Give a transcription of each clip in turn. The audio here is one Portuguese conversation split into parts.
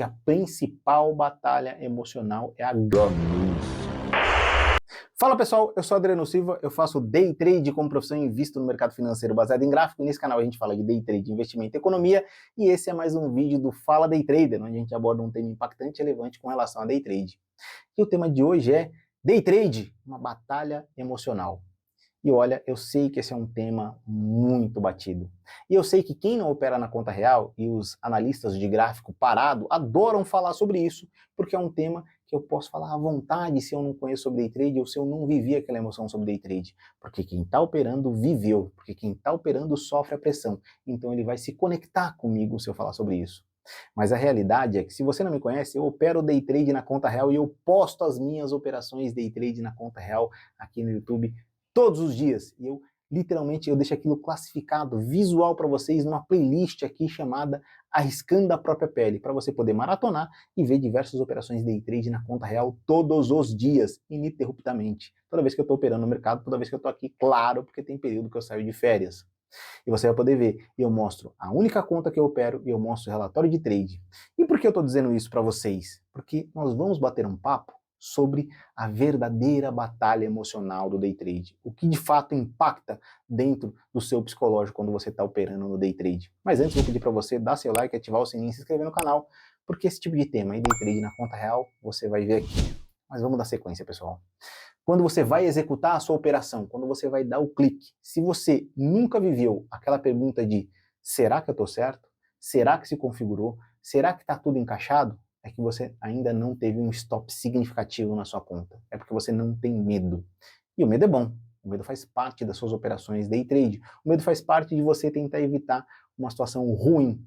que a principal batalha emocional é a ganância. Fala pessoal, eu sou Adriano Silva, eu faço Day Trade como profissão e invisto no mercado financeiro baseado em gráfico, e nesse canal a gente fala de Day Trade, investimento e economia, e esse é mais um vídeo do Fala Day Trader, onde a gente aborda um tema impactante e relevante com relação a Day Trade. E o tema de hoje é Day Trade, uma batalha emocional. E olha, eu sei que esse é um tema muito batido. E eu sei que quem não opera na conta real e os analistas de gráfico parado adoram falar sobre isso, porque é um tema que eu posso falar à vontade se eu não conheço sobre day trade ou se eu não vivi aquela emoção sobre day trade. Porque quem está operando viveu, porque quem está operando sofre a pressão. Então ele vai se conectar comigo se eu falar sobre isso. Mas a realidade é que, se você não me conhece, eu opero day trade na conta real e eu posto as minhas operações day trade na conta real aqui no YouTube todos os dias. E eu literalmente deixo aquilo classificado, visual para vocês, numa playlist aqui chamada Arriscando a Própria Pele, para você poder maratonar e ver diversas operações day trade na conta real todos os dias, ininterruptamente. Toda vez que eu estou operando no mercado, toda vez que eu estou aqui, claro, porque tem período que eu saio de férias. E você vai poder ver, eu mostro a única conta que eu opero e eu mostro o relatório de trade. E por que eu estou dizendo isso para vocês? Porque nós vamos bater um papo sobre a verdadeira batalha emocional do day trade. O que de fato impacta dentro do seu psicológico quando você está operando no day trade. Mas antes, vou pedir para você dar seu like, ativar o sininho e se inscrever no canal, porque esse tipo de tema aí, day trade na conta real, você vai ver aqui. Mas vamos dar sequência, pessoal. Quando você vai executar a sua operação, quando você vai dar o clique, se você nunca viveu aquela pergunta de será que eu estou certo? Será que se configurou? Será que está tudo encaixado? É que você ainda não teve um stop significativo na sua conta. É porque você não tem medo. E o medo é bom. O medo faz parte das suas operações day trade. O medo faz parte de você tentar evitar uma situação ruim.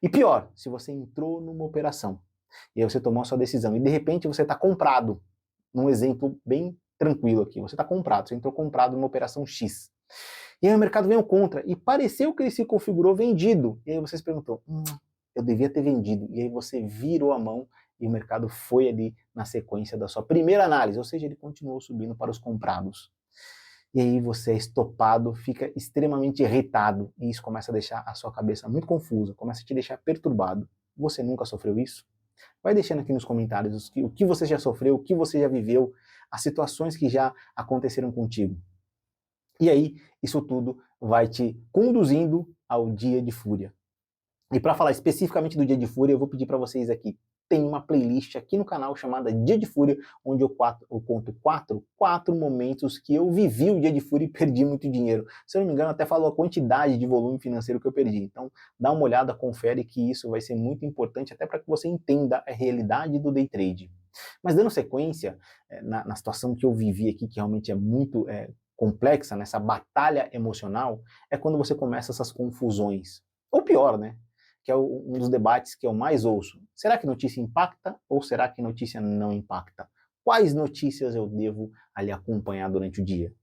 E pior, se você entrou numa operação e aí você tomou a sua decisão e de repente você está comprado. Num exemplo bem tranquilo aqui, você está comprado, você entrou comprado numa operação X. E aí o mercado veio contra e pareceu que ele se configurou vendido. E aí você se perguntou, eu devia ter vendido. E aí você virou a mão e o mercado foi ali na sequência da sua primeira análise, ou seja, ele continuou subindo para os comprados. E aí você é estopado, fica extremamente irritado e isso começa a deixar a sua cabeça muito confusa, começa a te deixar perturbado. Você nunca sofreu isso? Vai deixando aqui nos comentários o que você já sofreu, o que você já viveu, as situações que já aconteceram contigo. E aí, isso tudo vai te conduzindo ao dia de fúria. E para falar especificamente do dia de fúria, eu vou pedir para vocês aqui, tem uma playlist aqui no canal chamada Dia de Fúria, onde eu conto quatro momentos que eu vivi o dia de fúria e perdi muito dinheiro. Se eu não me engano, até falou a quantidade de volume financeiro que eu perdi. Então, dá uma olhada, confere que isso vai ser muito importante, até para que você entenda a realidade do day trade. Mas dando sequência, na situação que eu vivi aqui, que realmente é muito complexa, nessa batalha emocional, é quando você começa essas confusões. Ou pior, né? Que é um dos debates que eu mais ouço. Será que notícia impacta ou será que notícia não impacta? Quais notícias eu devo ali acompanhar durante o dia?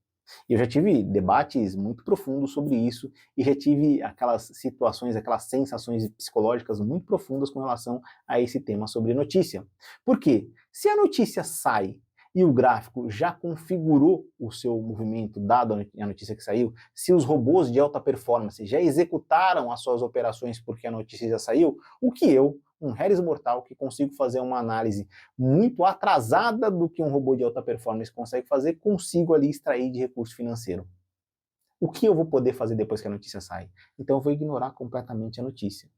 E eu já tive debates muito profundos sobre isso e já tive aquelas situações, aquelas sensações psicológicas muito profundas com relação a esse tema sobre notícia. Por quê? Se a notícia sai e o gráfico já configurou o seu movimento, dado a notícia que saiu, se os robôs de alta performance já executaram as suas operações porque a notícia já saiu, o que eu, um Harris mortal, que consigo fazer uma análise muito atrasada do que um robô de alta performance consegue fazer, consigo ali extrair de recurso financeiro. O que eu vou poder fazer depois que a notícia sai? Então eu vou ignorar completamente a notícia.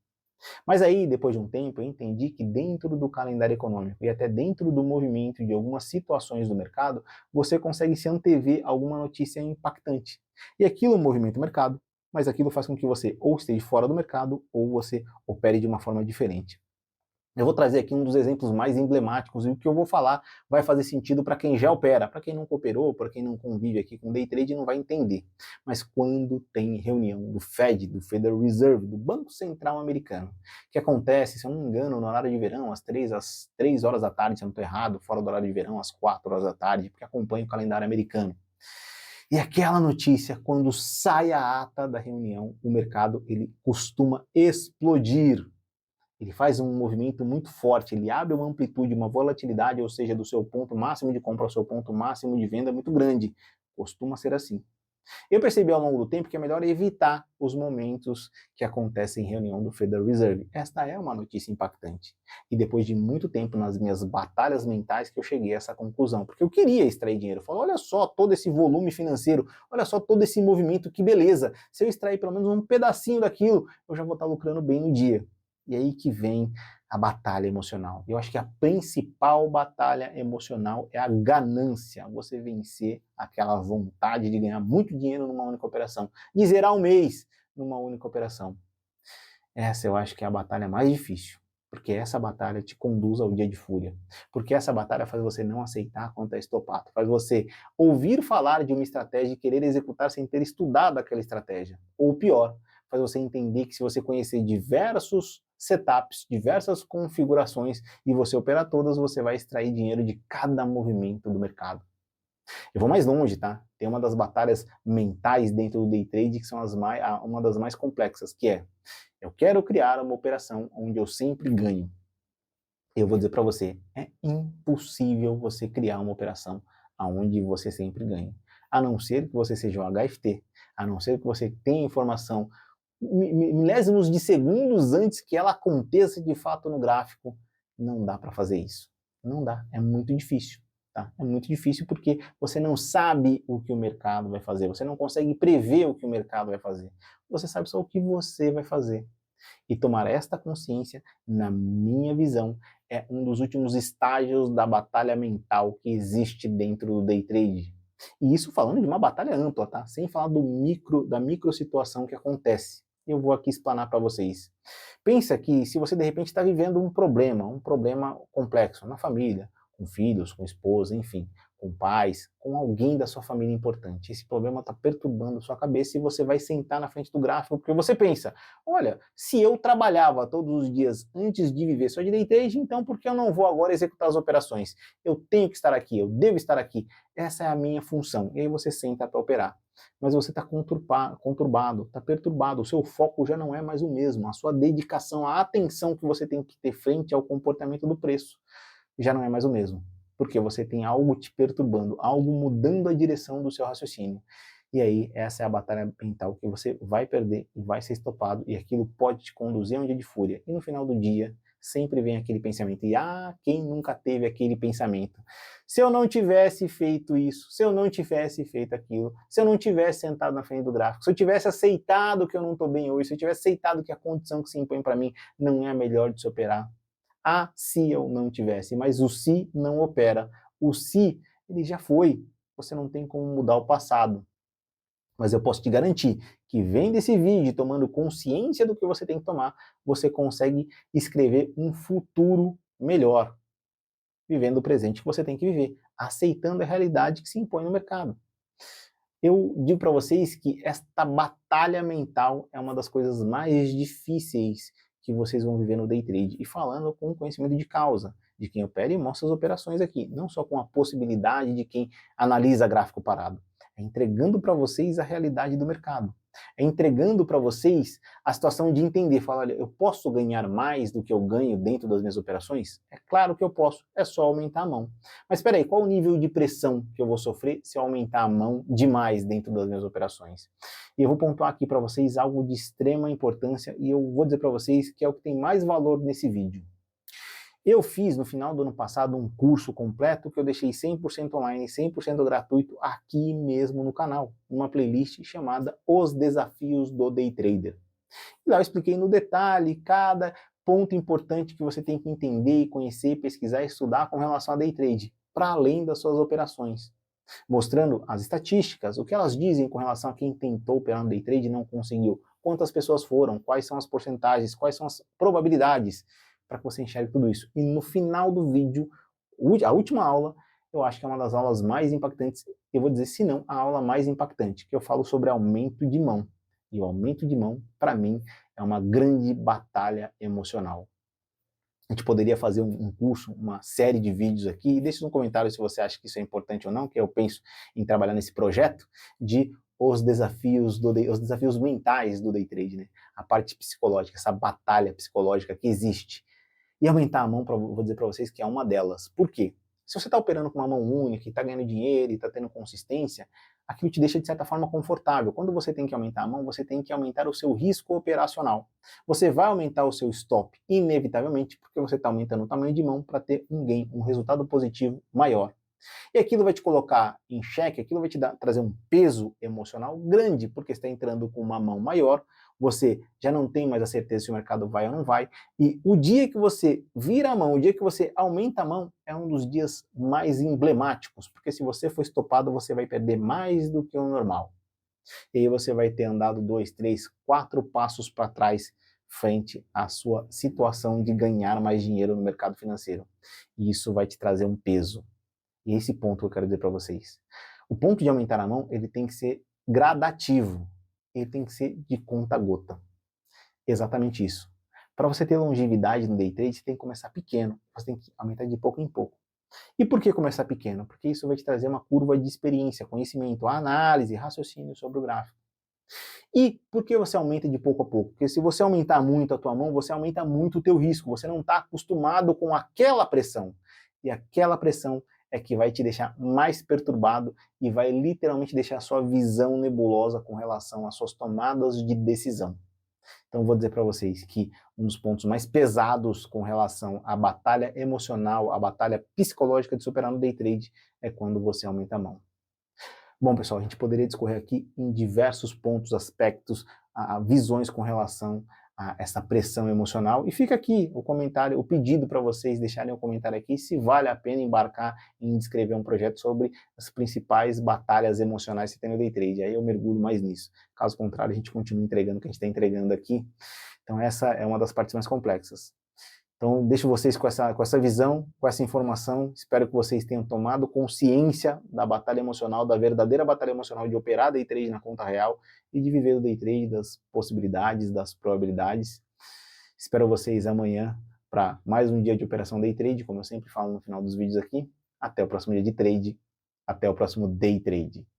Mas aí, depois de um tempo, eu entendi que dentro do calendário econômico e até dentro do movimento de algumas situações do mercado, você consegue se antever alguma notícia impactante. E aquilo movimenta o mercado, mas aquilo faz com que você ou esteja fora do mercado ou você opere de uma forma diferente. Eu vou trazer aqui um dos exemplos mais emblemáticos e o que eu vou falar vai fazer sentido para quem já opera. Para quem nunca operou, para quem não convive aqui com day trade, não vai entender. Mas quando tem reunião do Fed, do Federal Reserve, do Banco Central Americano, que acontece, se eu não me engano, no horário de verão, às 3 horas da tarde, se eu não estou errado, fora do horário de verão, às 4 horas da tarde, porque acompanha o calendário americano. E aquela notícia, quando sai a ata da reunião, o mercado ele costuma explodir. Ele faz um movimento muito forte, ele abre uma amplitude, uma volatilidade, ou seja, do seu ponto máximo de compra ao seu ponto máximo de venda muito grande. Costuma ser assim. Eu percebi ao longo do tempo que é melhor evitar os momentos que acontecem em reunião do Federal Reserve. Esta é uma notícia impactante. E depois de muito tempo nas minhas batalhas mentais que eu cheguei a essa conclusão. Porque eu queria extrair dinheiro. Eu falo, olha só todo esse volume financeiro, olha só todo esse movimento, que beleza. Se eu extrair pelo menos um pedacinho daquilo, eu já vou estar lucrando bem no dia. E aí que vem a batalha emocional. Eu acho que a principal batalha emocional é a ganância, você vencer aquela vontade de ganhar muito dinheiro numa única operação, de zerar um mês numa única operação. Essa eu acho que é a batalha mais difícil, porque essa batalha te conduz ao dia de fúria, porque essa batalha faz você não aceitar quando é estopado, faz você ouvir falar de uma estratégia e querer executar sem ter estudado aquela estratégia, ou pior, faz você entender que se você conhecer diversos setups, diversas configurações e você operar todas, você vai extrair dinheiro de cada movimento do mercado. Eu vou mais longe, tá? Tem uma das batalhas mentais dentro do day trade que são uma das mais complexas, que é: eu quero criar uma operação onde eu sempre ganho. Eu vou dizer para você, é impossível você criar uma operação onde você sempre ganhe. A não ser que você seja um HFT, a não ser que você tenha informação milésimos de segundos antes que ela aconteça de fato no gráfico, não dá para fazer isso. Não dá, é muito difícil. Tá? É muito difícil porque você não sabe o que o mercado vai fazer, você não consegue prever o que o mercado vai fazer. Você sabe só o que você vai fazer. E tomar esta consciência, na minha visão, é um dos últimos estágios da batalha mental que existe dentro do day trade. E isso falando de uma batalha ampla, tá? Sem falar da micro situação que acontece. Eu vou aqui explanar para vocês. Pensa que se você de repente está vivendo um problema complexo na família, com filhos, com esposa, enfim, com pais, com alguém da sua família importante. Esse problema está perturbando sua cabeça e você vai sentar na frente do gráfico porque você pensa, olha, se eu trabalhava todos os dias antes de viver só de day trade, então por que eu não vou agora executar as operações? Eu tenho que estar aqui, eu devo estar aqui. Essa é a minha função. E aí você senta para operar. Mas você está conturbado, está perturbado, o seu foco já não é mais o mesmo, a sua dedicação, a atenção que você tem que ter frente ao comportamento do preço já não é mais o mesmo, porque você tem algo te perturbando, algo mudando a direção do seu raciocínio. E aí, essa é a batalha mental que você vai perder e vai ser estopado, e aquilo pode te conduzir a um dia de fúria. E no final do dia, sempre vem aquele pensamento, e quem nunca teve aquele pensamento? Se eu não tivesse feito isso, se eu não tivesse feito aquilo, se eu não tivesse sentado na frente do gráfico, se eu tivesse aceitado que eu não estou bem hoje, se eu tivesse aceitado que a condição que se impõe para mim não é a melhor de se operar, se eu não tivesse, mas o se não opera. O se, ele já foi, você não tem como mudar o passado. Mas eu posso te garantir que vendo esse vídeo, tomando consciência do que você tem que tomar, você consegue escrever um futuro melhor, vivendo o presente que você tem que viver, aceitando a realidade que se impõe no mercado. Eu digo para vocês que esta batalha mental é uma das coisas mais difíceis que vocês vão viver no day trade. E falando com conhecimento de causa, de quem opera e mostra as operações aqui. Não só com a possibilidade de quem analisa gráfico parado. É entregando para vocês a realidade do mercado. É entregando para vocês a situação de entender, falar, olha, eu posso ganhar mais do que eu ganho dentro das minhas operações? É claro que eu posso, é só aumentar a mão. Mas espera aí, qual o nível de pressão que eu vou sofrer se eu aumentar a mão demais dentro das minhas operações? E eu vou pontuar aqui para vocês algo de extrema importância e eu vou dizer para vocês que é o que tem mais valor nesse vídeo. Eu fiz no final do ano passado um curso completo que eu deixei 100% online, 100% gratuito aqui mesmo no canal, numa playlist chamada Os Desafios do Day Trader. E lá eu expliquei no detalhe cada ponto importante que você tem que entender, conhecer, pesquisar e estudar com relação a day trade, para além das suas operações. Mostrando as estatísticas, o que elas dizem com relação a quem tentou operar no day trade e não conseguiu, quantas pessoas foram, quais são as porcentagens, quais são as probabilidades, para que você enxergue tudo isso. E no final do vídeo, a última aula, eu acho que é uma das aulas mais impactantes, eu vou dizer, se não, a aula mais impactante, que eu falo sobre aumento de mão. E o aumento de mão, para mim, é uma grande batalha emocional. A gente poderia fazer um curso, uma série de vídeos aqui, deixe no comentário se você acha que isso é importante ou não, que eu penso em trabalhar nesse projeto de os desafios mentais do day trade, né? A parte psicológica, essa batalha psicológica que existe. E aumentar a mão, vou dizer para vocês que é uma delas. Por quê? Se você está operando com uma mão única e está ganhando dinheiro e está tendo consistência, aquilo te deixa de certa forma confortável. Quando você tem que aumentar a mão, você tem que aumentar o seu risco operacional. Você vai aumentar o seu stop, inevitavelmente, porque você está aumentando o tamanho de mão para ter um gain, um resultado positivo maior. E aquilo vai te colocar em xeque, aquilo vai te trazer um peso emocional grande, porque você está entrando com uma mão maior, você já não tem mais a certeza se o mercado vai ou não vai, e o dia que você vira a mão, o dia que você aumenta a mão, é um dos dias mais emblemáticos, porque se você for estopado, você vai perder mais do que o normal. E aí você vai ter andado 2, 3, 4 passos para trás frente à sua situação de ganhar mais dinheiro no mercado financeiro. E isso vai te trazer um peso. E esse ponto que eu quero dizer para vocês. O ponto de aumentar a mão, ele tem que ser gradativo. Ele tem que ser de conta gota. Exatamente isso. Para você ter longevidade no day trade, você tem que começar pequeno. Você tem que aumentar de pouco em pouco. E por que começar pequeno? Porque isso vai te trazer uma curva de experiência, conhecimento, análise, raciocínio sobre o gráfico. E por que você aumenta de pouco a pouco? Porque se você aumentar muito a tua mão, você aumenta muito o teu risco. Você não está acostumado com aquela pressão. E aquela pressão é que vai te deixar mais perturbado e vai literalmente deixar a sua visão nebulosa com relação às suas tomadas de decisão. Então eu vou dizer para vocês que um dos pontos mais pesados com relação à batalha emocional, à batalha psicológica de superar no day trade é quando você aumenta a mão. Bom, pessoal, a gente poderia discorrer aqui em diversos pontos, aspectos, visões com relação a essa pressão emocional. E fica aqui o comentário, o pedido para vocês deixarem um comentário aqui se vale a pena embarcar em escrever um projeto sobre as principais batalhas emocionais que tem no day trade. Aí eu mergulho mais nisso. Caso contrário, a gente continua entregando o que a gente está entregando aqui. Então essa é uma das partes mais complexas. Então, deixo vocês com essa visão, com essa informação. Espero que vocês tenham tomado consciência da batalha emocional, da verdadeira batalha emocional de operar day trade na conta real e de viver o day trade, das possibilidades, das probabilidades. Espero vocês amanhã para mais um dia de operação day trade, como eu sempre falo no final dos vídeos aqui. Até o próximo dia de trade, até o próximo day trade.